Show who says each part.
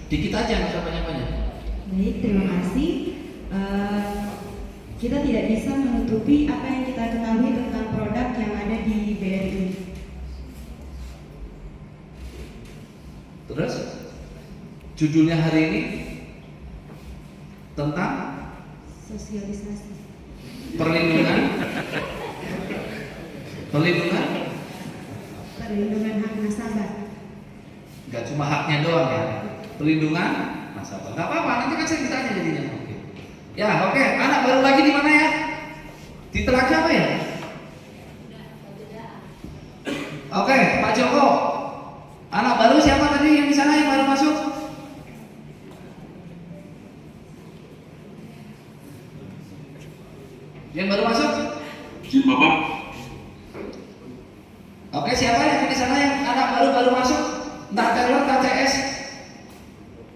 Speaker 1: Dikit aja, nggak usah banyak-banyak.
Speaker 2: Baik, terima kasih. Kita tidak bisa menutupi apa yang kita ketahui tentang produk yang ada di BRI.
Speaker 1: Terus judulnya hari ini tentang
Speaker 2: Sosialisasi.
Speaker 1: perlindungan
Speaker 2: Perlindungan hak nasabah.
Speaker 1: nggak cuma haknya doang ya, perlindungan nasabah. Nggak apa-apa, nanti kan saya ditanya jadinya. Oke. Ya, oke. Anak baru lagi di mana ya? Di Telaga apa ya? Oke, Pak Joko. Anak baru siapa tadi yang di sana yang baru masuk? Yang baru masuk?
Speaker 3: Izin Bapak,